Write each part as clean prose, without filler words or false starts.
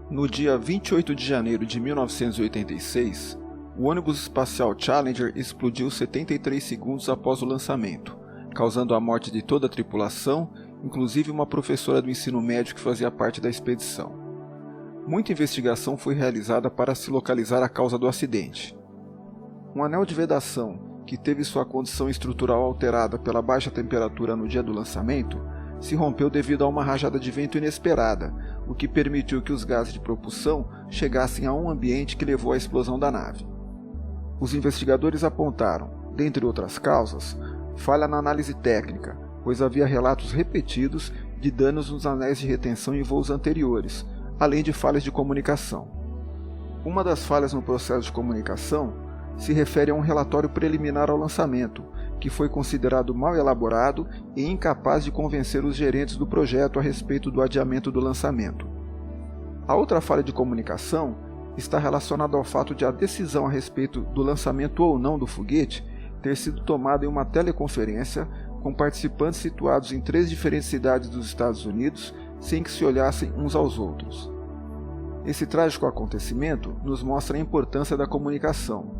No dia 28 de janeiro de 1986, o ônibus espacial Challenger explodiu 73 segundos após o lançamento, causando a morte de toda a tripulação, inclusive uma professora do ensino médio que fazia parte da expedição. Muita investigação foi realizada para se localizar a causa do acidente. Um anel de vedação, que teve sua condição estrutural alterada pela baixa temperatura no dia do lançamento, se rompeu devido a uma rajada de vento inesperada, o que permitiu que os gases de propulsão chegassem a um ambiente que levou à explosão da nave. Os investigadores apontaram, dentre outras causas, falha na análise técnica, pois havia relatos repetidos de danos nos anéis de retenção em voos anteriores, além de falhas de comunicação. Uma das falhas no processo de comunicação se refere a um relatório preliminar ao lançamento, que foi considerado mal elaborado e incapaz de convencer os gerentes do projeto a respeito do adiamento do lançamento. A outra falha de comunicação está relacionada ao fato de a decisão a respeito do lançamento ou não do foguete ter sido tomada em uma teleconferência com participantes situados em 3 diferentes cidades dos Estados Unidos sem que se olhassem uns aos outros. Esse trágico acontecimento nos mostra a importância da comunicação.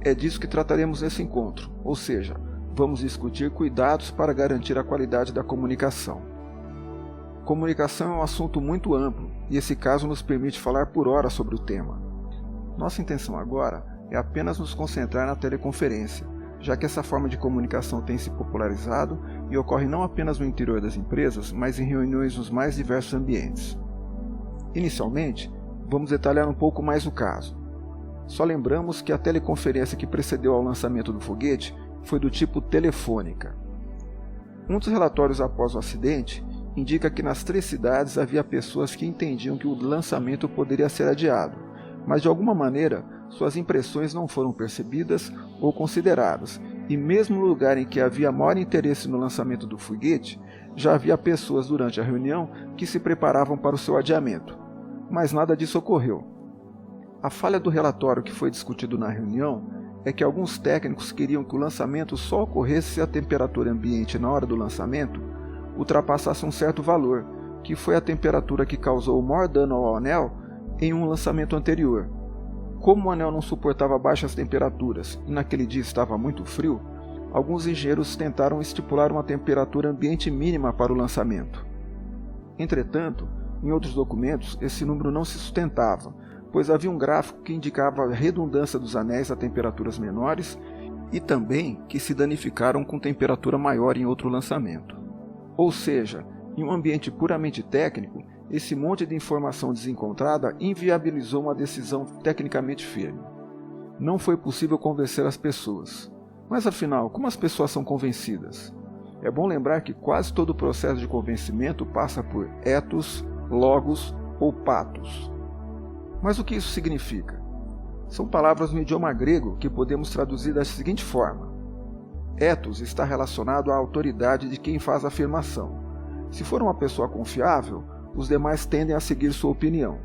É disso que trataremos nesse encontro, ou seja, vamos discutir cuidados para garantir a qualidade da comunicação. Comunicação é um assunto muito amplo e esse caso nos permite falar por horas sobre o tema. Nossa intenção agora é apenas nos concentrar na teleconferência, já que essa forma de comunicação tem se popularizado e ocorre não apenas no interior das empresas, mas em reuniões nos mais diversos ambientes. Inicialmente, vamos detalhar um pouco mais o caso. Só lembramos que a teleconferência que precedeu ao lançamento do foguete foi do tipo telefônica. Um dos relatórios após o acidente indica que nas 3 cidades havia pessoas que entendiam que o lançamento poderia ser adiado, mas de alguma maneira suas impressões não foram percebidas ou consideradas, e mesmo no lugar em que havia maior interesse no lançamento do foguete, já havia pessoas durante a reunião que se preparavam para o seu adiamento, mas nada disso ocorreu. A falha do relatório que foi discutido na reunião é que alguns técnicos queriam que o lançamento só ocorresse se a temperatura ambiente na hora do lançamento ultrapassasse um certo valor, que foi a temperatura que causou o maior dano ao anel em um lançamento anterior. Como o anel não suportava baixas temperaturas e naquele dia estava muito frio, alguns engenheiros tentaram estipular uma temperatura ambiente mínima para o lançamento. Entretanto, em outros documentos, esse número não se sustentava, pois havia um gráfico que indicava a redundância dos anéis a temperaturas menores e também que se danificaram com temperatura maior em outro lançamento. Ou seja, em um ambiente puramente técnico, esse monte de informação desencontrada inviabilizou uma decisão tecnicamente firme. Não foi possível convencer as pessoas. Mas afinal, como as pessoas são convencidas? É bom lembrar que quase todo o processo de convencimento passa por ethos, logos ou pathos. Mas o que isso significa? São palavras no idioma grego que podemos traduzir da seguinte forma. Ethos está relacionado à autoridade de quem faz a afirmação. Se for uma pessoa confiável, os demais tendem a seguir sua opinião.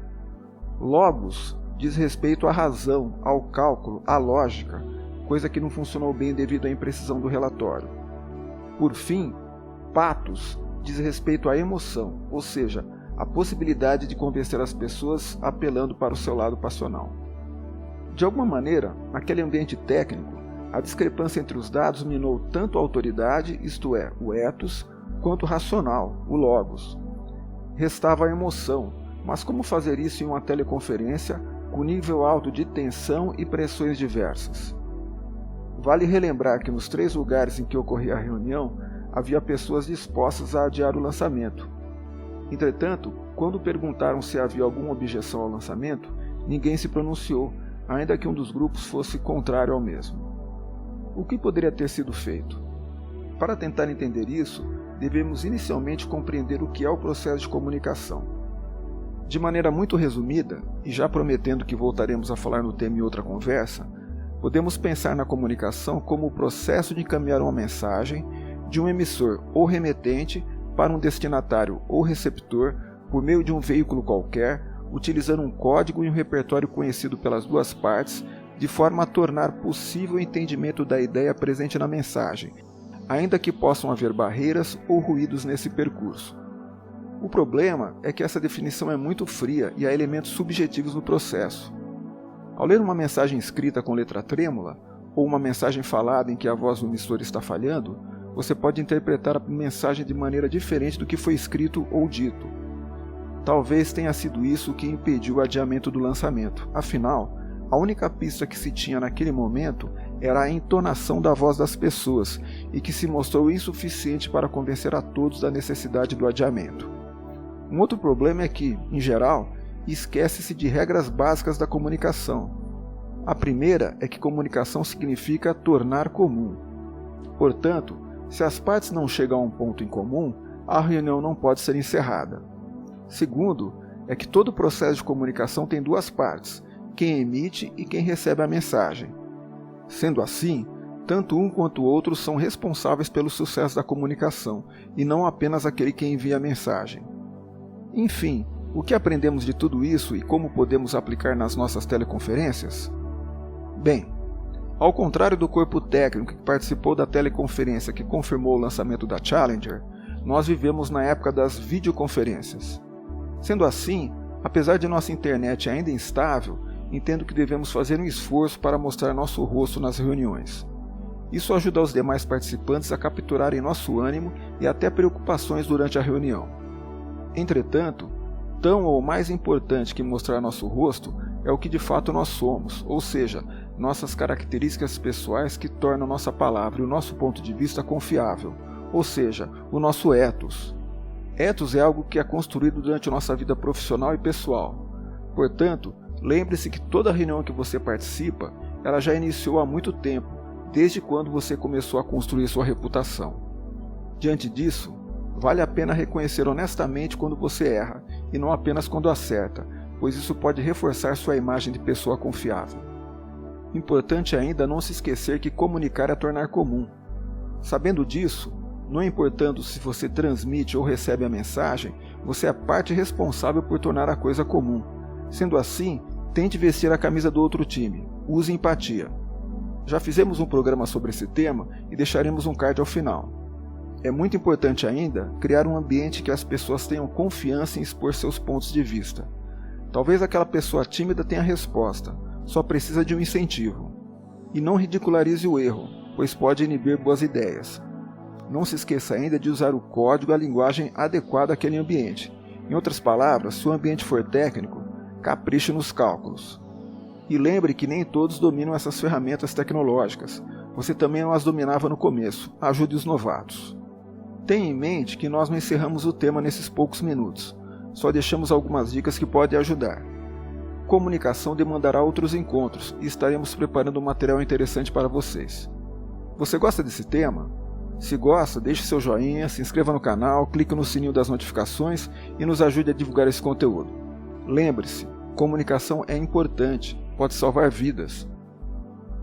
Logos diz respeito à razão, ao cálculo, à lógica, coisa que não funcionou bem devido à imprecisão do relatório. Por fim, pathos diz respeito à emoção, ou seja, a possibilidade de convencer as pessoas apelando para o seu lado passional. De alguma maneira, naquele ambiente técnico, a discrepância entre os dados minou tanto a autoridade, isto é, o ethos, quanto o racional, o logos. Restava a emoção, mas como fazer isso em uma teleconferência com nível alto de tensão e pressões diversas? Vale relembrar que nos 3 lugares em que ocorria a reunião, havia pessoas dispostas a adiar o lançamento. Entretanto, quando perguntaram se havia alguma objeção ao lançamento, ninguém se pronunciou, ainda que um dos grupos fosse contrário ao mesmo. O que poderia ter sido feito? Para tentar entender isso, devemos inicialmente compreender o que é o processo de comunicação. De maneira muito resumida, e já prometendo que voltaremos a falar no tema em outra conversa, podemos pensar na comunicação como o processo de encaminhar uma mensagem de um emissor ou remetente para um destinatário ou receptor por meio de um veículo qualquer, utilizando um código e um repertório conhecido pelas duas partes, de forma a tornar possível o entendimento da ideia presente na mensagem, ainda que possam haver barreiras ou ruídos nesse percurso. O problema é que essa definição é muito fria e há elementos subjetivos no processo. Ao ler uma mensagem escrita com letra trêmula, ou uma mensagem falada em que a voz do emissor está falhando, você pode interpretar a mensagem de maneira diferente do que foi escrito ou dito. Talvez tenha sido isso o que impediu o adiamento do lançamento. Afinal, a única pista que se tinha naquele momento era a entonação da voz das pessoas e que se mostrou insuficiente para convencer a todos da necessidade do adiamento. Um outro problema é que, em geral, esquece-se de regras básicas da comunicação. A primeira é que comunicação significa tornar comum. Portanto, se as partes não chegam a um ponto em comum, a reunião não pode ser encerrada. Segundo, é que todo processo de comunicação tem duas partes, quem emite e quem recebe a mensagem. Sendo assim, tanto um quanto o outro são responsáveis pelo sucesso da comunicação, e não apenas aquele que envia a mensagem. Enfim, o que aprendemos de tudo isso e como podemos aplicar nas nossas teleconferências? Bem, ao contrário do corpo técnico que participou da teleconferência que confirmou o lançamento da Challenger, nós vivemos na época das videoconferências. Sendo assim, apesar de nossa internet ainda instável, entendo que devemos fazer um esforço para mostrar nosso rosto nas reuniões. Isso ajuda os demais participantes a capturarem nosso ânimo e até preocupações durante a reunião. Entretanto, tão ou mais importante que mostrar nosso rosto é o que de fato nós somos, ou seja, nossas características pessoais que tornam nossa palavra e o nosso ponto de vista confiável, ou seja, o nosso ethos. Ethos é algo que é construído durante nossa vida profissional e pessoal. Portanto, lembre-se que toda reunião que você participa, ela já iniciou há muito tempo, desde quando você começou a construir sua reputação. Diante disso, vale a pena reconhecer honestamente quando você erra, e não apenas quando acerta, pois isso pode reforçar sua imagem de pessoa confiável. Importante ainda não se esquecer que comunicar é tornar comum. Sabendo disso, não importando se você transmite ou recebe a mensagem, você é parte responsável por tornar a coisa comum. Sendo assim, tente vestir a camisa do outro time. Use empatia. Já fizemos um programa sobre esse tema e deixaremos um card ao final. É muito importante ainda criar um ambiente que as pessoas tenham confiança em expor seus pontos de vista. Talvez aquela pessoa tímida tenha a resposta, só precisa de um incentivo. E não ridicularize o erro, pois pode inibir boas ideias. Não se esqueça ainda de usar o código e a linguagem adequada àquele ambiente. Em outras palavras, se o ambiente for técnico, capriche nos cálculos. E lembre que nem todos dominam essas ferramentas tecnológicas. Você também não as dominava no começo. Ajude os novatos. Tenha em mente que nós não encerramos o tema nesses poucos minutos. Só deixamos algumas dicas que podem ajudar. Comunicação demandará outros encontros e estaremos preparando um material interessante para vocês. Você gosta desse tema? Se gosta, deixe seu joinha, se inscreva no canal, clique no sininho das notificações e nos ajude a divulgar esse conteúdo. Lembre-se, comunicação é importante, pode salvar vidas.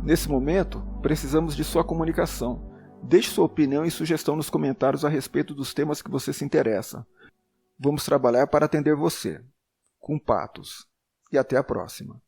Nesse momento, precisamos de sua comunicação. Deixe sua opinião e sugestão nos comentários a respeito dos temas que você se interessa. Vamos trabalhar para atender você. Com patos. E até a próxima.